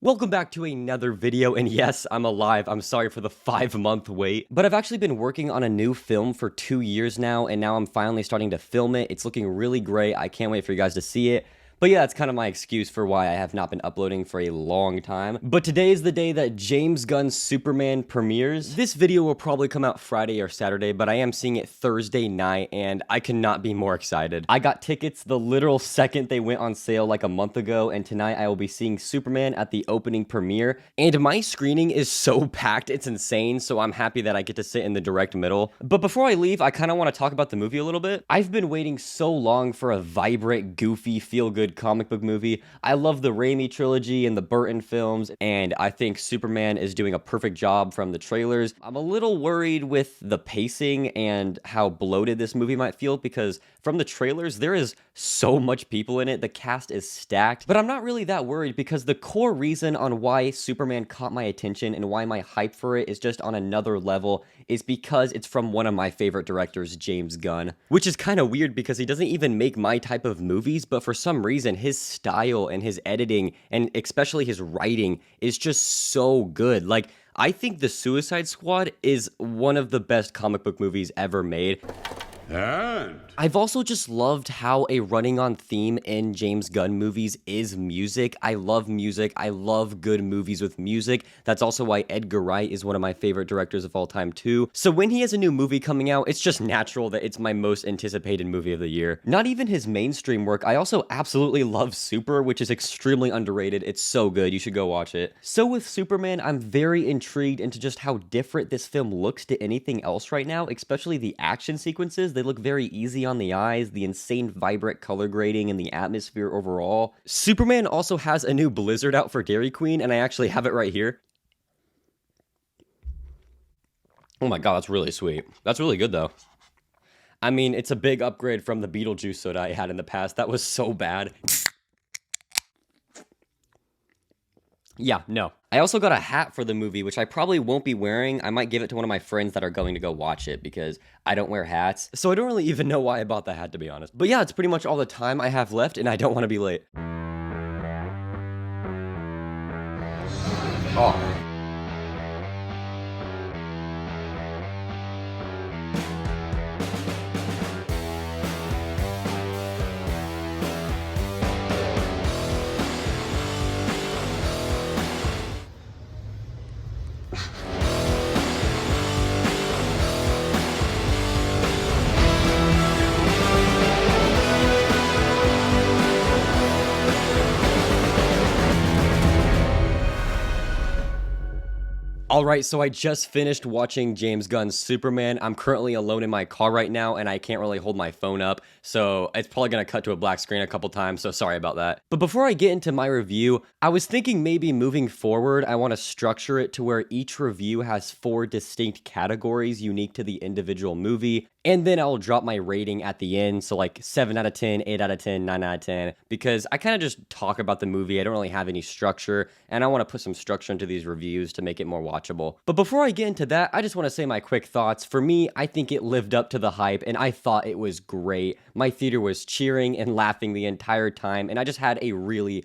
Welcome back to another video, and yes, I'm alive. I'm sorry for the 5-month wait, but I've actually been working on a new film for 2 years now, and now I'm finally starting to film it. It's looking really great. I can't wait for you guys to see it. But yeah, that's kind of my excuse for why I have not been uploading for a long time. But today is the day that James Gunn's Superman premieres. This video will probably come out Friday or Saturday, but I am seeing it Thursday night, and I cannot be more excited. I got tickets the literal second they went on sale like a month ago, and tonight I will be seeing Superman at the opening premiere. And my screening is so packed, it's insane, so I'm happy that I get to sit in the direct middle. But before I leave, I kind of want to talk about the movie a little bit. I've been waiting so long for a vibrant, goofy, feel-good comic book movie. I love the Raimi trilogy and the Burton films, and I think Superman is doing a perfect job from the trailers. I'm a little worried with the pacing and how bloated this movie might feel, because from the trailers, there is so much people in it. The cast is stacked, but I'm not really that worried, because the core reason on why Superman caught my attention and why my hype for it is just on another level is because it's from one of my favorite directors, James Gunn, which is kind of weird because he doesn't even make my type of movies, but for some reason, his style and his editing and especially his writing is just so good. Like, I think The Suicide Squad is one of the best comic book movies ever made. And I've also just loved how a running on theme in James Gunn movies is music. I love music. I love good movies with music. That's also why Edgar Wright is one of my favorite directors of all time too. So when he has a new movie coming out, it's just natural that it's my most anticipated movie of the year. Not even his mainstream work. I also absolutely love Super, which is extremely underrated. It's so good. You should go watch it. So with Superman, I'm very intrigued into just how different this film looks to anything else right now, especially the action sequences. They look very easy on the eyes, the insane vibrant color grading, and the atmosphere overall. Superman also has a new Blizzard out for Dairy Queen, and I actually have it right here. Oh my god, that's really sweet. That's really good, though. I mean, it's a big upgrade from the Beetlejuice soda I had in the past. That was so bad. Yeah, no. I also got a hat for the movie, which I probably won't be wearing. I might give it to one of my friends that are going to go watch it because I don't wear hats. So I don't really even know why I bought the hat, to be honest. But yeah, it's pretty much all the time I have left, and I don't want to be late. Oh. Alright, so I just finished watching James Gunn's Superman. I'm currently alone in my car right now, and I can't really hold my phone up, so it's probably going to cut to a black screen a couple times, so sorry about that. But before I get into my review, I was thinking maybe moving forward, I want to structure it to where each review has 4 distinct categories unique to the individual movie, and then I'll drop my rating at the end, so like 7 out of 10, 8 out of 10, 9 out of 10, because I kind of just talk about the movie. I don't really have any structure, and I want to put some structure into these reviews to make it more watchable. But before I get into that, I just want to say my quick thoughts. For me, I think it lived up to the hype, and I thought it was great. My theater was cheering and laughing the entire time, and I just had a really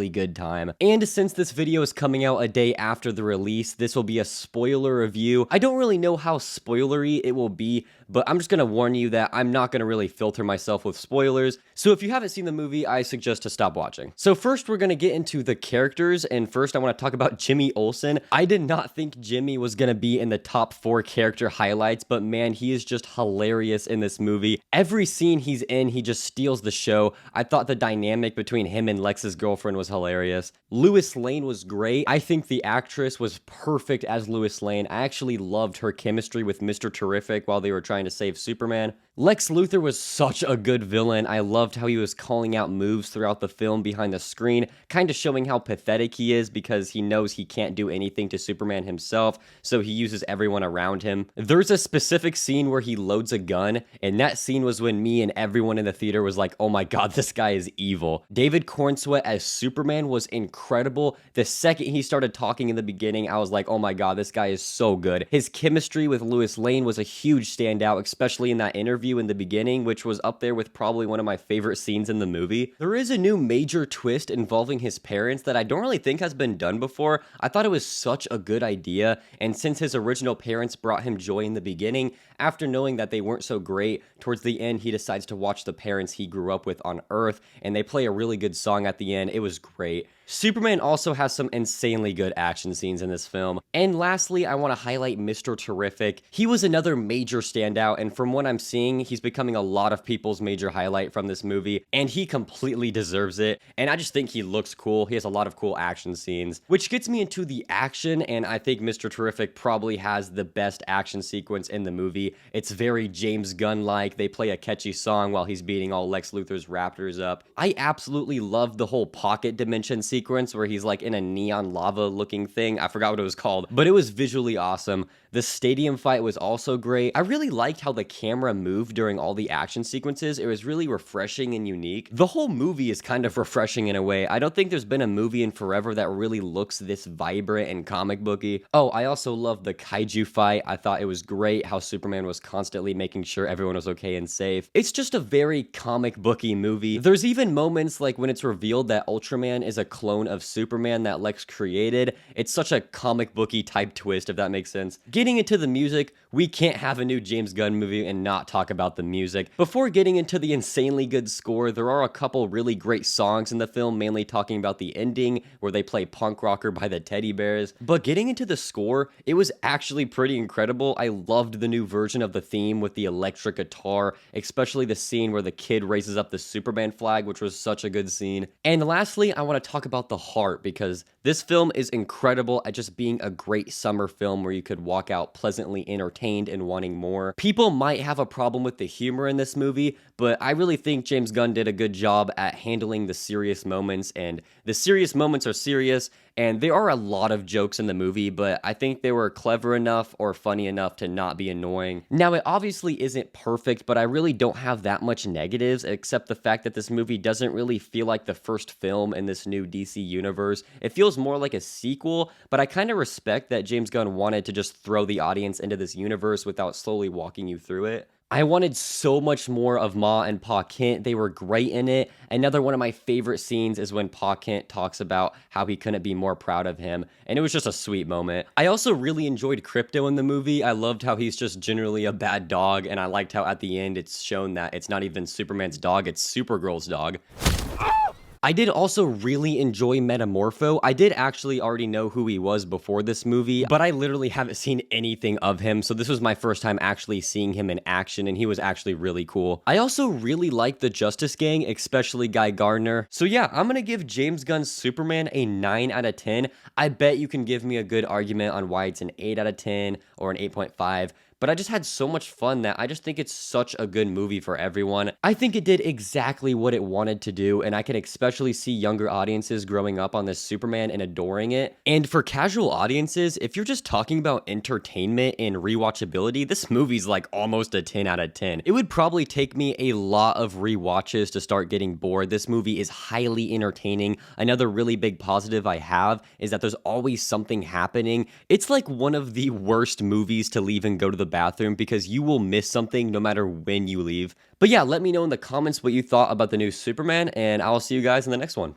good time. And since this video is coming out a day after the release, this will be a spoiler review. I don't really know how spoilery it will be, but I'm just gonna warn you that I'm not gonna really filter myself with spoilers. So if you haven't seen the movie, I suggest to stop watching. So first, we're gonna get into the characters, and first I want to talk about Jimmy Olsen. I did not think Jimmy was gonna be in the top 4 character highlights, but man, he is just hilarious in this movie. Every scene he's in, he just steals the show. I thought the dynamic between him and Lex's girlfriend was hilarious. Lois Lane was great. I think the actress was perfect as Lois Lane. I actually loved her chemistry with Mr. Terrific while they were trying to save Superman. Lex Luthor was such a good villain. I loved how he was calling out moves throughout the film behind the screen, kind of showing how pathetic he is because he knows he can't do anything to Superman himself, so he uses everyone around him. There's a specific scene where he loads a gun, and that scene was when me and everyone in the theater was like, oh my god, this guy is evil. David Cornsweet as Superman was incredible. The second he started talking in the beginning, I was like, oh my god, this guy is so good. His chemistry with Lois Lane was a huge standout, especially in that interview. interview in the beginning, which was up there with probably one of my favorite scenes in the movie. There is a new major twist involving his parents that I don't really think has been done before. I thought it was such a good idea, and since his original parents brought him joy in the beginning, after knowing that they weren't so great, towards the end he decides to watch the parents he grew up with on Earth, and they play a really good song at the end. It was great. Superman also has some insanely good action scenes in this film. And lastly, I want to highlight Mr. Terrific. He was another major standout, and from what I'm seeing, he's becoming a lot of people's major highlight from this movie, and he completely deserves it. And I just think he looks cool. He has a lot of cool action scenes, which gets me into the action, and I think Mr. Terrific probably has the best action sequence in the movie. It's very James Gunn-like. They play a catchy song while he's beating all Lex Luthor's raptors up. I absolutely love the whole pocket dimension sequence where he's like in a neon lava looking thing. I forgot what it was called, but it was visually awesome. The stadium fight was also great. I really liked how the camera moved during all the action sequences. It was really refreshing and unique. The whole movie is kind of refreshing in a way. I don't think there's been a movie in forever that really looks this vibrant and comic booky. Oh, I also love the kaiju fight. I thought it was great how Superman was constantly making sure everyone was okay and safe. It's just a very comic booky movie. There's even moments like when it's revealed that Ultraman is a clone of Superman that Lex created. It's such a comic booky type twist, if that makes sense. Getting into the music, we can't have a new James Gunn movie and not talk about the music. Before getting into the insanely good score, there are a couple really great songs in the film, mainly talking about the ending where they play Punk Rocker by the Teddy Bears. But getting into the score, it was actually pretty incredible. I loved the new version of the theme with the electric guitar, especially the scene where the kid raises up the Superman flag, which was such a good scene. And lastly, I want to talk about the heart, because this film is incredible at just being a great summer film where you could walk out pleasantly entertained and wanting more. People might have a problem with the humor in this movie, but I really think James Gunn did a good job at handling the serious moments, and the serious moments are serious, and there are a lot of jokes in the movie, but I think they were clever enough or funny enough to not be annoying. Now, it obviously isn't perfect, but I really don't have that much negatives, except the fact that this movie doesn't really feel like the first film in this new DC universe. It feels more like a sequel, but I kind of respect that James Gunn wanted to just throw the audience into this universe without slowly walking you through it. I wanted so much more of Ma and Pa Kent. They were great in it. Another one of my favorite scenes is when Pa Kent talks about how he couldn't be more proud of him, and it was just a sweet moment. I also really enjoyed Krypto in the movie. I loved how he's just generally a bad dog, and I liked how at the end it's shown that it's not even Superman's dog, it's Supergirl's dog. I did also really enjoy Metamorpho. I did actually already know who he was before this movie, but I literally haven't seen anything of him, so this was my first time actually seeing him in action, and he was actually really cool. I also really liked the Justice Gang, especially Guy Gardner. So yeah, I'm gonna give James Gunn's Superman a 9 out of 10. I bet you can give me a good argument on why it's an 8 out of 10 or an 8.5. But I just had so much fun that I just think it's such a good movie for everyone. I think it did exactly what it wanted to do, and I can especially see younger audiences growing up on this Superman and adoring it. And for casual audiences, if you're just talking about entertainment and rewatchability, this movie's like almost a 10 out of 10. It would probably take me a lot of rewatches to start getting bored. This movie is highly entertaining. Another really big positive I have is that there's always something happening. It's like one of the worst movies to leave and go to the bathroom because you will miss something no matter when you leave. But yeah, let me know in the comments what you thought about the new Superman, and I'll see you guys in the next one.